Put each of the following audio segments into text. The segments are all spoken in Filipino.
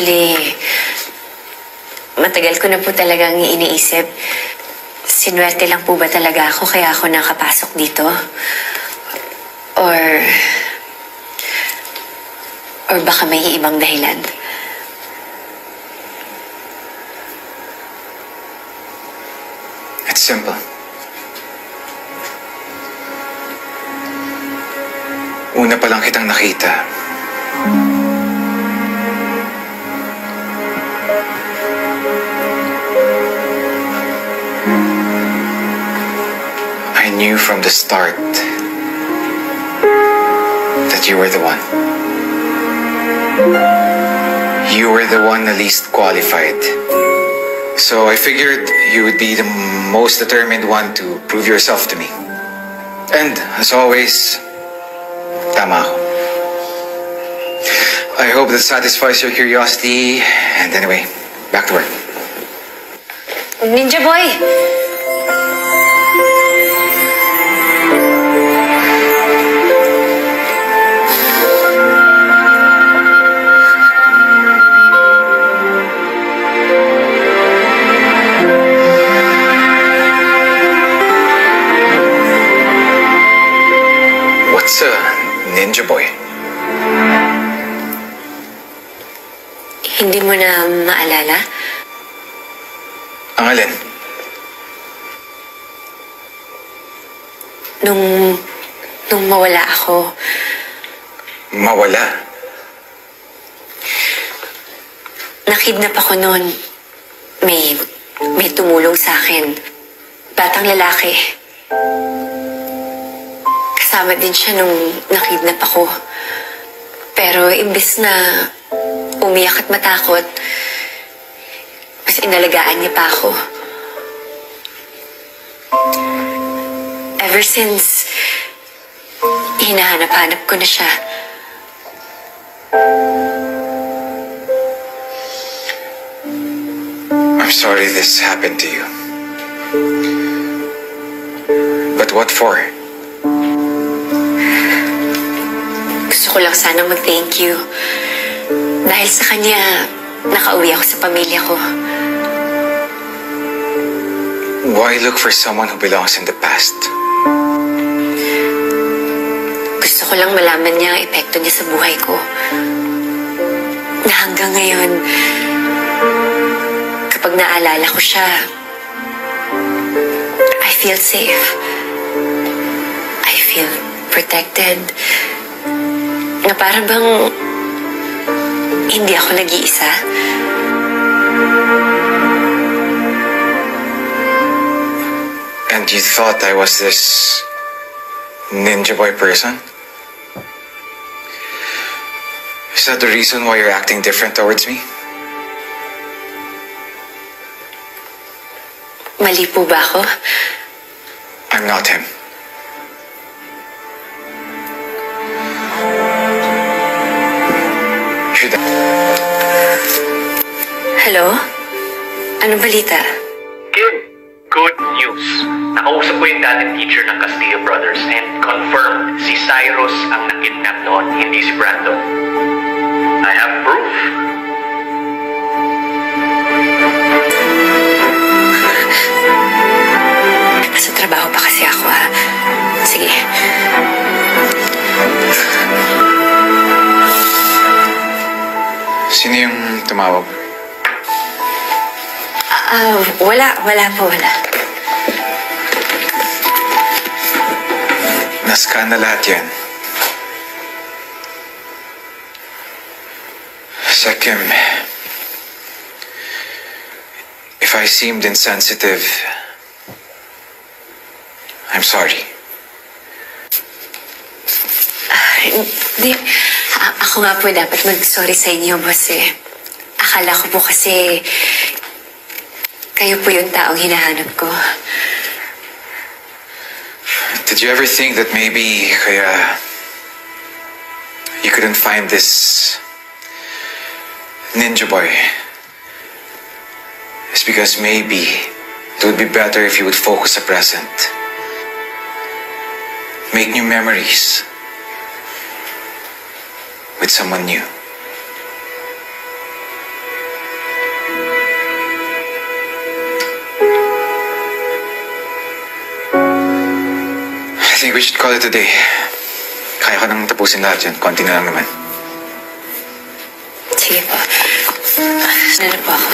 Actually, matagal ko na po talagang iniisip. Sinuwerte lang po ba talaga ako kaya ako nakapasok dito? Or baka may ibang dahilan? It's simple. Una pa lang kitang nakita. I knew from the start that you were the one. You were the one the least qualified. So I figured you would be the most determined one to prove yourself to me. And as always, tama ako. I hope that satisfies your curiosity. And anyway, back to work. Ninja Boy! What's a Ninja Boy? Hindi mo na maalala? Ang alin? Nung mawala ako, Mawala? nakidnap ako noon. May tumulong sa akin. Batang lalaki. Kasama din siya nung nakidnap ako. Pero imbes na umiyak at matakot, mas inalagaan niya pa ako. Ever since, hinahanap-hanap ko na siya. I'm sorry this happened to you. But what for? Gusto ko lang sanang mag-thank you. Dahil sa kanya, nakauwi ako sa pamilya ko. Why look for someone who belongs in the past? Gusto ko lang malaman niya ang epekto niya sa buhay ko. Na hanggang ngayon, kapag naalala ko siya, I feel safe. I feel protected. Na para bang hindi ako nag-iisa. And you thought I was this Ninja Boy person? Is that the reason why you're acting different towards me? Mali po ba ako? I'm not him. Should I... Hello? Anong balita? Kim, good news. Nakausap ko yung dating teacher ng Castillo Brothers and confirmed si Cyrus ang nakidnap noon, hindi si Brandon. I have proof. Nasa trabaho pa kasi ako, ha? Sige. Sino yung tumawag? Wala po. Nascan na lahat yan. Sekim, if I seemed insensitive, I'm sorry. Hindi. Ako nga po dapat mag-sorry sa inyo, boss, eh. Akala ko po kasi kayo po yung taong hinahanap ko. Did you ever think that maybe kaya you couldn't find this Ninja Boy? It's because maybe it would be better if you would focus the present. Make new memories with someone new. think we should call it a day. Kaya ko nang tapusin lahat yan. Konti na lang naman. Sige po. Ano po ako?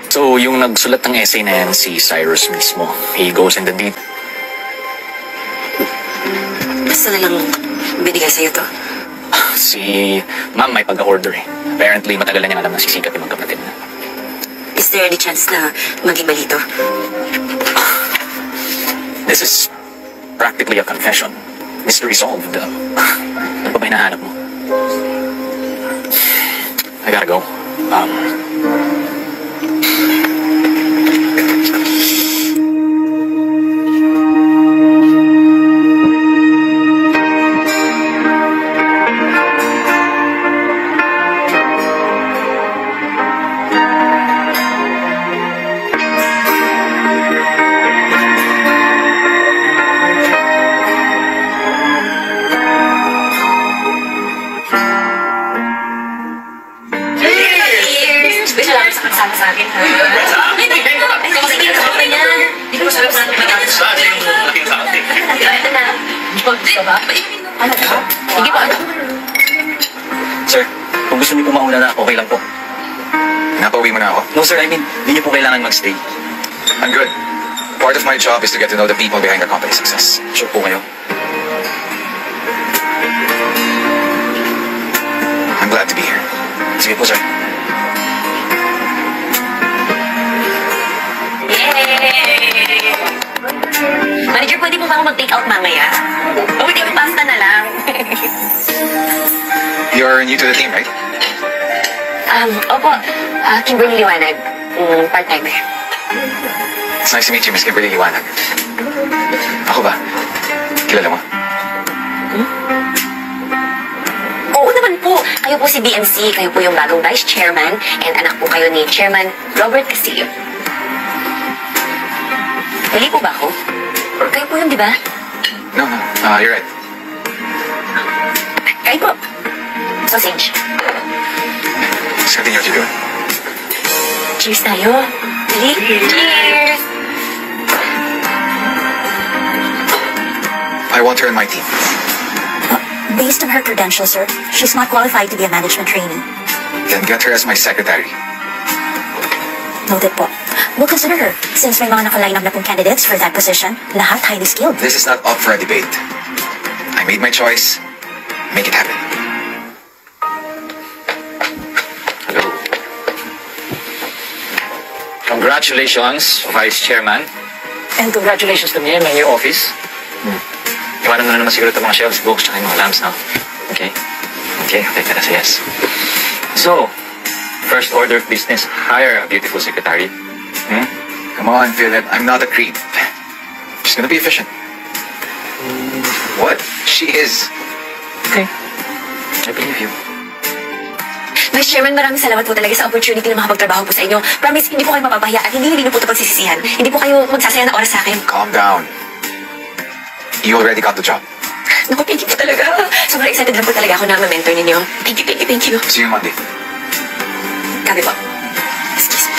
So, yung nagsulat ng essay na yan, si Cyrus mismo. He goes in the deep. Basta na lang binigay sa'yo to. Si ma'am may pag-order eh. Apparently, matagal na niyang alam na sisikat yung magkapatid na. Is there any chance na maging balito? This is practically a confession. Mystery solved. Ano pa ba hinahanap mo? I gotta go. Kasama sa akin, ha? Ay, sige, kasama niya. Hindi ko sarap sa akin patatas. Sa atin, laking sa atin. Ito na. Gusto ba? Ano ka? Sige po, ano? Sir, kung gusto niyo po mauna na, okay lang po. Napauwi mo na ako? No sir, I mean, hindi niyo po kailangan magstay. I'm good. Part of my job is to get to know the people behind the company's success. Sure po kayo. I'm glad to be here. Sige po sir. Yay! Manager, pwede mo ba ako mag-take out mamaya? O hindi, pasta na lang. You're new to the team, right? Opo. Kimberly Liwanag. Part-timer. It's nice to meet you, Miss Kimberly Liwanag. Ako ba? Kilala mo? Oo naman po. Kayo po si BMC. Kayo po yung bagong vice chairman. And anak po kayo ni Chairman Robert Castillo. Mali po ba ako? Or kayo po yun, di ba? No, no. You're right. Kayo po. Sausage. Let's continue what you're doing. Cheers tayo. Dali. Cheers! I want her on my team. Based on her credentials, sir, she's not qualified to be a management trainee. Then get her as my secretary. Noted po. We'll consider her, since may mga nakaline up na pong candidates for that position, lahat highly skilled. This is not up for a debate. I made my choice. Make it happen. Hello. Congratulations, Vice Chairman. And congratulations to me and my new office. Iwanan mo na naman siguro itong mga shelves, books, tsaka yung mga lamps na. Okay? Okay, para sa yes. So, first order of business, hire a beautiful secretary. Come on, Philip. I'm not a creep. She's gonna be efficient. What? She is. Okay. I believe you. Vice Chairman, maraming salamat po talaga sa opportunity na makapagtrabaho po sa inyo. Promise, hindi po kayo mapapahiya at hindi niyo po ito pagsisisihan. Hindi po kayo magsasayang ng oras sa akin. Calm down. You already got the job. Naku, thank you po talaga. Sobrang excited lang po talaga ako na ma-mentor ninyo. Thank you, thank you, thank you. See you Monday. Gabi po. Excuse me.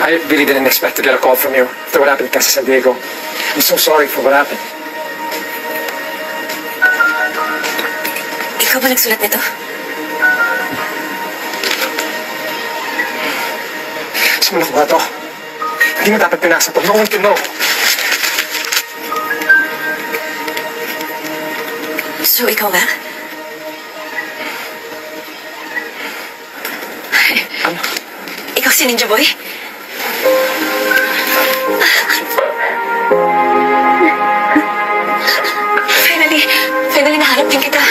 I really didn't expect to get a call from you after what happened in Casa San Diego. I'm so sorry for what happened. Ikaw ba nagsulat nito? Simulan ko ba ito? Hindi mo dapat pinasa ito. No one can know. So, ikaw ba? Ano? Ikaw si Ninja Boy? Finally, nahanap din kita.